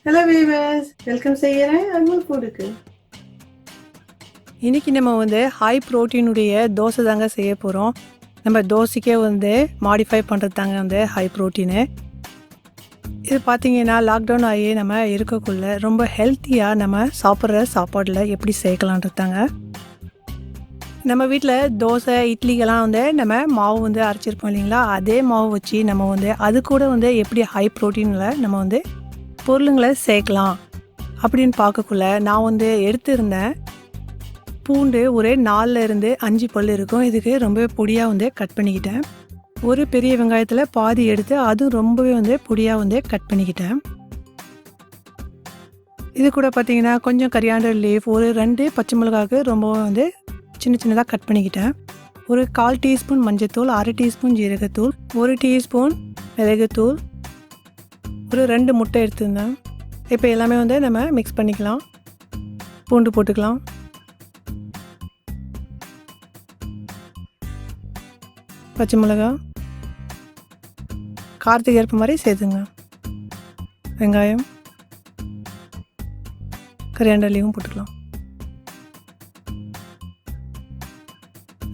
Hello viewers, welcome செய்கிறேன் அக்மல் ஃபுட்டுக்கு. இன்றைக்கி நம்ம ஹை ப்ரோட்டீனுடைய தோசை தாங்க செய்ய போகிறோம். நம்ம தோசைக்கே மாடிஃபை பண்ணுறது தாங்க ஹை ப்ரோட்டீனு. இது பார்த்திங்கன்னா லாக்டவுன் ஆகி நம்ம இருக்கக்குள்ள ரொம்ப ஹெல்த்தியாக நம்ம சாப்பிட்ற சாப்பாடில் எப்படி சேர்க்கலான்றது தாங்க. நம்ம வீட்டில் தோசை இட்லிக்கெல்லாம் நம்ம மாவு அரைச்சிருப்போம் இல்லைங்களா, அதே மாவு வச்சு நம்ம அது கூட எப்படி ஹை ப்ரோட்டீனில் நம்ம பொருளுங்களை சேர்க்கலாம் அப்படின்னு பார்க்கக்குள்ள நான் எடுத்திருந்தேன். பூண்டு ஒரு 4-5 பல் இருக்கும். இதுக்கு ரொம்பவே பொடியாக கட் பண்ணிக்கிட்டேன். ஒரு பெரிய வெங்காயத்தில் பாதி எடுத்து அதுவும் ரொம்பவே பொடியாக கட் பண்ணிக்கிட்டேன். இது கூட பார்த்திங்கன்னா கொஞ்சம் கரியாண்டர் லீஃப், ஒரு 2 பச்சை மிளகாவுக்கு ரொம்ப சின்ன சின்னதாக கட் பண்ணிக்கிட்டேன். ஒரு 1/4 டீஸ்பூன் மஞ்சத்தூள், 1/2 டீஸ்பூன் ஜீரகத்தூள், 1 டீஸ்பூன் மிளகுத்தூள், ஒரு 2 முட்டை எடுத்துருந்தேன். இப்போ எல்லாமே நம்ம மிக்ஸ் பண்ணிக்கலாம். பூண்டு போட்டுக்கலாம். பச்சை மிளகா காரத்துக்கு ஏற்ப மாதிரி சேர்த்துங்க. வெங்காயம், கரியாண்டர் லீவும் போட்டுக்கலாம்.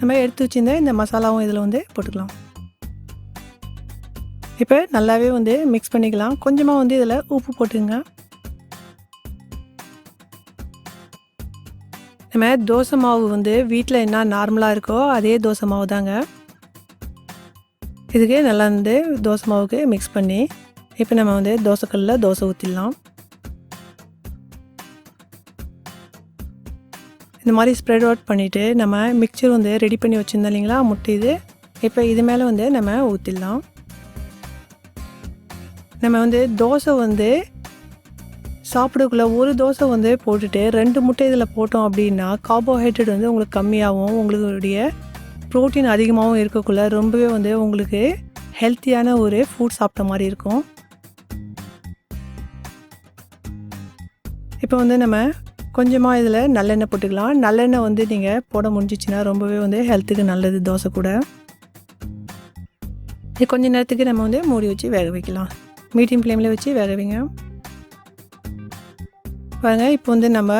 நம்ம எடுத்து வச்சுருந்த இந்த மசாலாவும் இதில் போட்டுக்கலாம். இப்போ நல்லாவே மிக்ஸ் பண்ணிக்கலாம். கொஞ்சமாக இதில் உப்பு போட்டுங்க. நம்ம தோசை மாவு வீட்டில் என்ன நார்மலாக இருக்கோ அதே தோசை மாவு தாங்க. இதுக்கு நல்லா தோசை மாவுக்கு மிக்ஸ் பண்ணி இப்போ நம்ம தோசைக்கல்லில் தோசை ஊற்றிடலாம். இந்த மாதிரி ஸ்ப்ரெட் அவுட் பண்ணிவிட்டு நம்ம மிக்சர் ரெடி பண்ணி வச்சுருந்தோம் இல்லைங்களா, முட்டை இது. இப்போ இது மேலே நம்ம ஊற்றிடலாம். நம்ம தோசை சாப்பிடக்குள்ள ஒரு தோசை போட்டுட்டு 2 முட்டை இதில் போட்டோம் அப்படின்னா கார்போஹைட்ரேட் உங்களுக்கு கம்மியாகவும் உங்களுடைய ப்ரோட்டீன் அதிகமாகவும் இருக்கக்குள்ள ரொம்பவே உங்களுக்கு ஹெல்த்தியான ஒரு ஃபுட் சாப்பிட்ட மாதிரி இருக்கும். இப்போ நம்ம கொஞ்சமாக இதில் நல்லெண்ணெய் போட்டுக்கலாம். நல்லெண்ணெய் நீங்கள் போட முடிஞ்சிச்சின்னா ரொம்பவே ஹெல்த்துக்கு நல்லது தோசை கூட. இது கொஞ்சம் நேரத்துக்கு நம்ம மூடி வச்சு வேக வைக்கலாம். மீடியம் ஃப்ளேமில் வச்சு வேக வைங்க. பாருங்கள், இப்போ நம்ம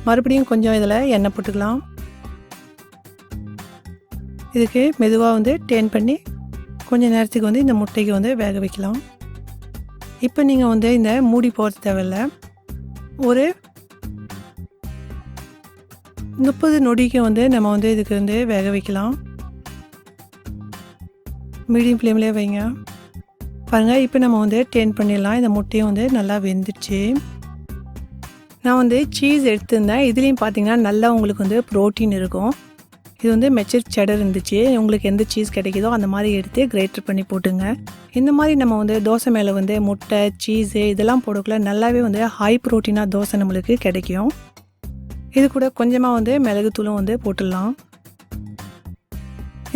மறுபடியும் கொஞ்சம் இதில் எண்ணெய் போட்டுக்கலாம். இதுக்கு மெதுவாக டேர்ன் பண்ணி கொஞ்சம் நேரத்துக்கு இந்த முட்டைக்கு வேக வைக்கலாம். இப்போ நீங்கள் இந்த மூடி போகிறது தேவையில்லை. ஒரு 30 நொடிக்கு நம்ம இதுக்கு வேக வைக்கலாம். மீடியம் ஃப்ளேம்லேயே வைங்க. பாருங்கள், இப்போ நம்ம டேர்ன் பண்ணிடலாம். இந்த முட்டையும் நல்லா வெந்துடுச்சு. நான் சீஸ் எடுத்திருந்தேன். இதுலேயும் பார்த்தீங்கன்னா நல்லா உங்களுக்கு ப்ரோட்டீன் இருக்கும். இது மெச்சர் செடர் இருந்துச்சு. உங்களுக்கு எந்த சீஸ் கிடைக்குதோ அந்த மாதிரி எடுத்து கிரேட்டர் பண்ணி போட்டுங்க. இந்த மாதிரி நம்ம தோசை மேலே முட்டை, சீஸு இதெல்லாம் போடக்குள்ள நல்லாவே ஹை ப்ரோட்டீனாக தோசை நம்மளுக்கு கிடைக்கும். இது கூட கொஞ்சமாக மிளகுத்தூளும் போட்டுடலாம்.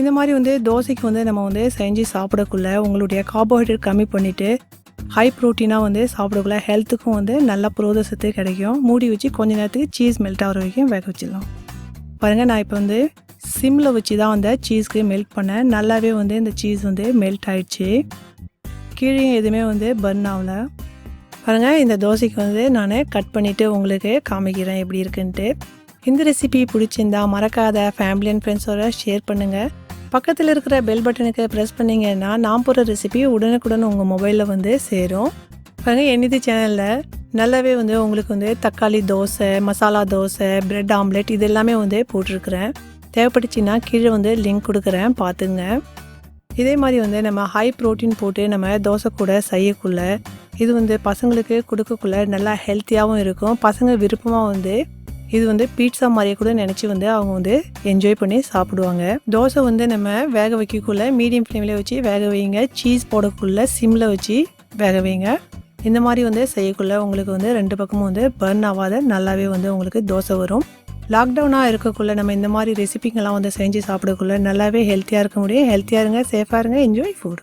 இந்த மாதிரி தோசைக்கு நம்ம செஞ்சு சாப்பிடக்குள்ள உங்களுடைய கார்போஹைட்ரேட் கம்மி பண்ணிவிட்டு ஹை ப்ரோட்டீனாக சாப்பிடக்குள்ள ஹெல்த்துக்கும் நல்ல புரதசத்து கிடைக்கும். மூடி வச்சு கொஞ்சம் நேரத்துக்கு சீஸ் மெல்ட் ஆகிற வரைக்கும் வேக வச்சிடலாம். பாருங்கள், நான் இப்போ சிம்மில் வச்சு தான் சீஸ்க்கு மெல்ட் பண்ணேன். நல்லாவே இந்த சீஸ் மெல்ட் ஆகிடுச்சு. கீழே எதுவுமே பர்ன் ஆகலை. பாருங்கள், இந்த தோசைக்கு நான் கட் பண்ணிவிட்டு உங்களுக்கு காமிக்கிறேன் எப்படி இருக்குன்ட்டு. இந்த ரெசிபி பிடிச்சிருந்தா மறக்காத ஃபேமிலி அண்ட் ஃப்ரெண்ட்ஸோட ஷேர் பண்ணுங்கள். பக்கத்தில் இருக்கிற பெல் பட்டனுக்கு ப்ரெஸ் பண்ணிங்கன்னா நான் போகிற ரெசிபி உடனுக்குடன் உங்கள் மொபைலில் சேரும். பாருங்கள், என்னது சேனலில் நல்லாவே உங்களுக்கு தக்காளி தோசை, மசாலா தோசை, பிரெட் ஆம்லெட் இது எல்லாமே போட்டிருக்கிறேன். தேவைப்பட்டுச்சின்னா கீழே லிங்க் கொடுக்குறேன், பார்த்துங்க. இதே மாதிரி நம்ம ஹை ப்ரோட்டீன் போட்டு நம்ம தோசை கூட செய்யக்குள்ள இது பசங்களுக்கு கொடுக்கக்குள்ள நல்லா ஹெல்த்தியாகவும் இருக்கும். பசங்க விருப்பமாக இது பீட்சா மாதிரியே கூட நினச்சி அவங்க என்ஜாய் பண்ணி சாப்பிடுவாங்க. தோசை நம்ம வேக வைக்கக்குள்ள மீடியம் ஃப்ளேமில் வச்சு வேக வைங்க. சீஸ் போடக்குள்ள சிம்மில் வச்சு வேக வைங்க. இந்த மாதிரி செய்யக்குள்ள உங்களுக்கு 2 பக்கமும் பர்ன் ஆகாத நல்லாவே உங்களுக்கு தோசை வரும். லாக்டவுனாக இருக்கக்குள்ள நம்ம இந்த மாதிரி ரெசிபிங்கெல்லாம் செஞ்சு சாப்பிடக்குள்ள நல்லாவே ஹெல்த்தியாக இருக்க முடியும். ஹெல்த்தியாக இருங்க, சேஃபாக இருங்க, என்ஜாய் ஃபுட்.